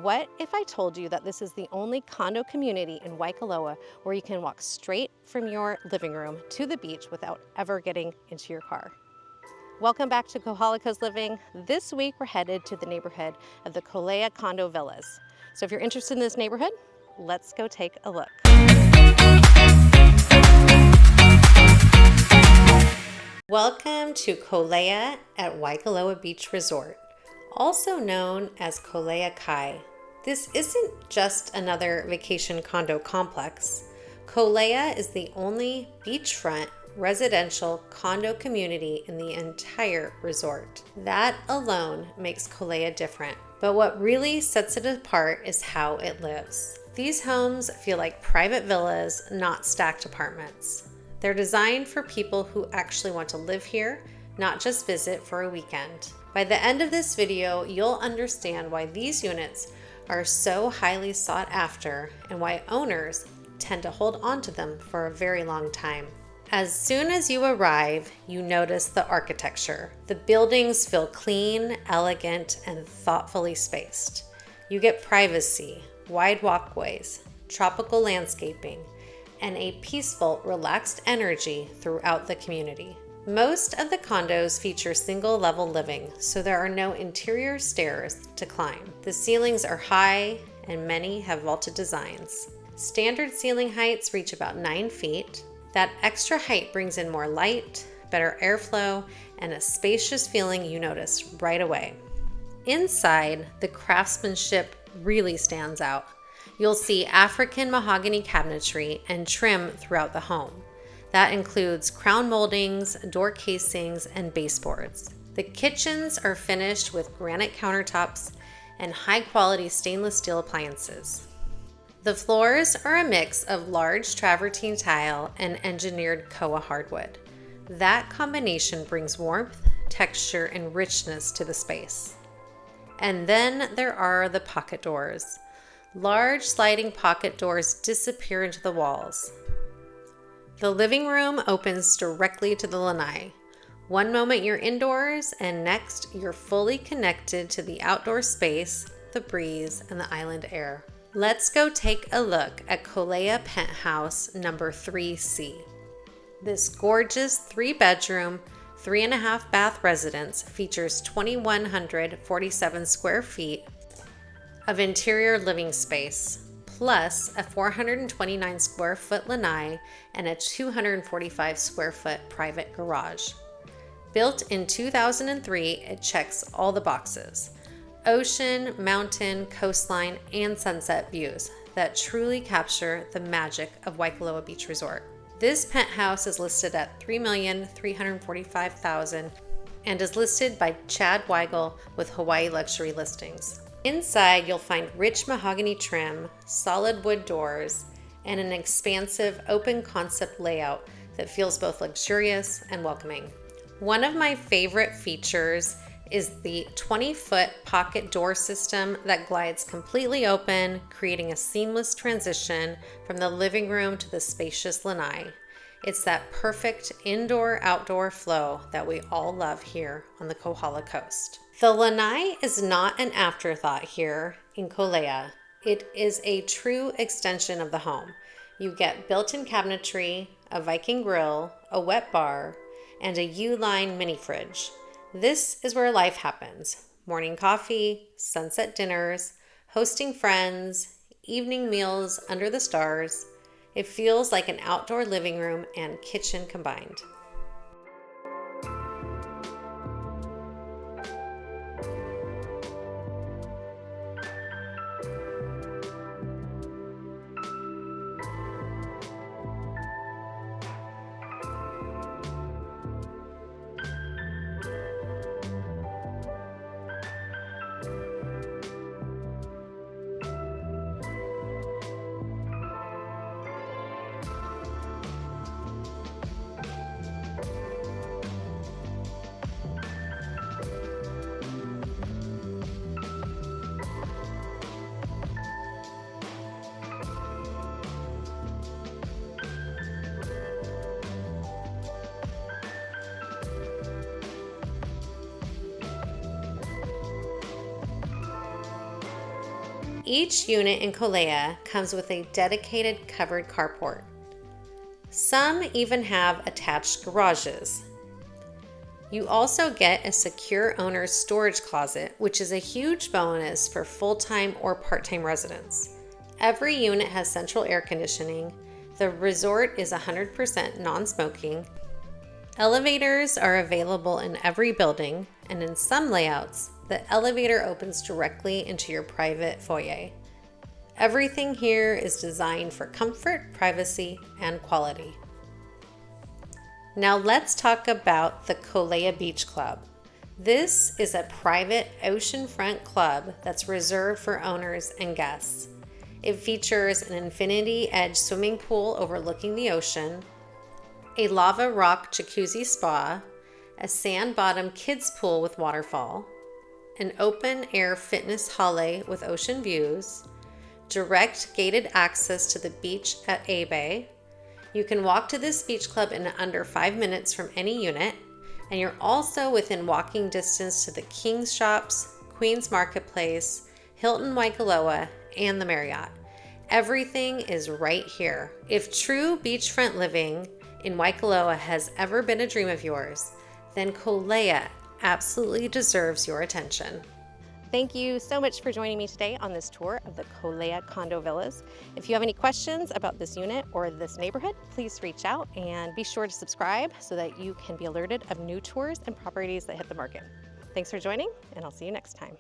What if I told you that this is the only condo community in Waikoloa where you can walk straight from your living room to the beach without ever getting into your car? Welcome back to Kohala Coast Living. This week we're headed to the neighborhood of the Kolea condo villas. So if you're interested in this neighborhood, let's go take a look. Welcome to Kolea at Waikoloa Beach Resort, also known as Kolea Kai. This isn't just another vacation condo complex. Kolea is the only beachfront residential condo community in the entire resort. That alone makes Kolea different. But what really sets it apart is how it lives. These homes feel like private villas, not stacked apartments. They're designed for people who actually want to live here, not just visit for a weekend. By the end of this video, you'll understand why these units are so highly sought after and why owners tend to hold on to them for a very long time. As soon as you arrive, you notice the architecture. The buildings feel clean, elegant, and thoughtfully spaced. You get privacy, wide walkways, tropical landscaping, and a peaceful, relaxed energy throughout the community. Most of the condos feature single-level living, so there are no interior stairs to climb. The ceilings are high, and many have vaulted designs. Standard ceiling heights reach about 9 feet. That extra height brings in more light, better airflow, and a spacious feeling you notice right away. Inside, the craftsmanship really stands out. You'll see African mahogany cabinetry and trim throughout the home. That includes crown moldings, door casings, and baseboards. The kitchens are finished with granite countertops and high-quality stainless steel appliances. The floors are a mix of large travertine tile and engineered koa hardwood. That combination brings warmth, texture, and richness to the space. And then there are the pocket doors. Large sliding pocket doors disappear into the walls. The living room opens directly to the lanai. One moment you're indoors, and next you're fully connected to the outdoor space, the breeze, and the island air. Let's go take a look at Kolea Penthouse number 3C. This gorgeous 3-bedroom, 3.5 bath residence features 2,147 square feet of interior living space, plus a 429 square foot lanai and a 245 square foot private garage. Built in 2003, it checks all the boxes: ocean, mountain, coastline, and sunset views that truly capture the magic of Waikoloa Beach Resort. This penthouse is listed at $3,345,000 and is listed by Chad Weigle with Hawaii Luxury Listings. Inside, you'll find rich mahogany trim, solid wood doors, and an expansive open concept layout that feels both luxurious and welcoming. One of my favorite features is the 20-foot pocket door system that glides completely open, creating a seamless transition from the living room to the spacious lanai. It's that perfect indoor-outdoor flow that we all love here on the Kohala coast. The lanai is not an afterthought here in Kolea. It is a true extension of the home. You get built-in cabinetry, a Viking grill, a wet bar, and a U-line mini fridge. This is where life happens. Morning coffee, sunset dinners, hosting friends, evening meals under the stars. It feels like an outdoor living room and kitchen combined. Each unit in Kolea comes with a dedicated covered carport. Some even have attached garages. You also get a secure owner's storage closet, which is a huge bonus for full-time or part-time residents. Every unit has central air conditioning. The resort is 100% non-smoking. Elevators are available in every building, and in some layouts, the elevator opens directly into your private foyer. Everything here is designed for comfort, privacy, and quality. Now let's talk about the Waikoloa Beach Club. This is a private oceanfront club that's reserved for owners and guests. It features an infinity-edge swimming pool overlooking the ocean, a lava rock jacuzzi spa, a sand-bottom kids pool with waterfall, an open-air fitness hale with ocean views, direct gated access to the beach at A Bay. You can walk to this beach club in under 5 minutes from any unit, and you're also within walking distance to the King's Shops, Queen's Marketplace, Hilton Waikoloa, and the Marriott. Everything is right here. If true beachfront living in Waikoloa has ever been a dream of yours, then Kolea absolutely deserves your attention. Thank you so much for joining me today on this tour of the Kolea condo villas. If you have any questions about this unit or this neighborhood, please reach out and be sure to subscribe so that you can be alerted of new tours and properties that hit the market. Thanks for joining, and I'll see you next time.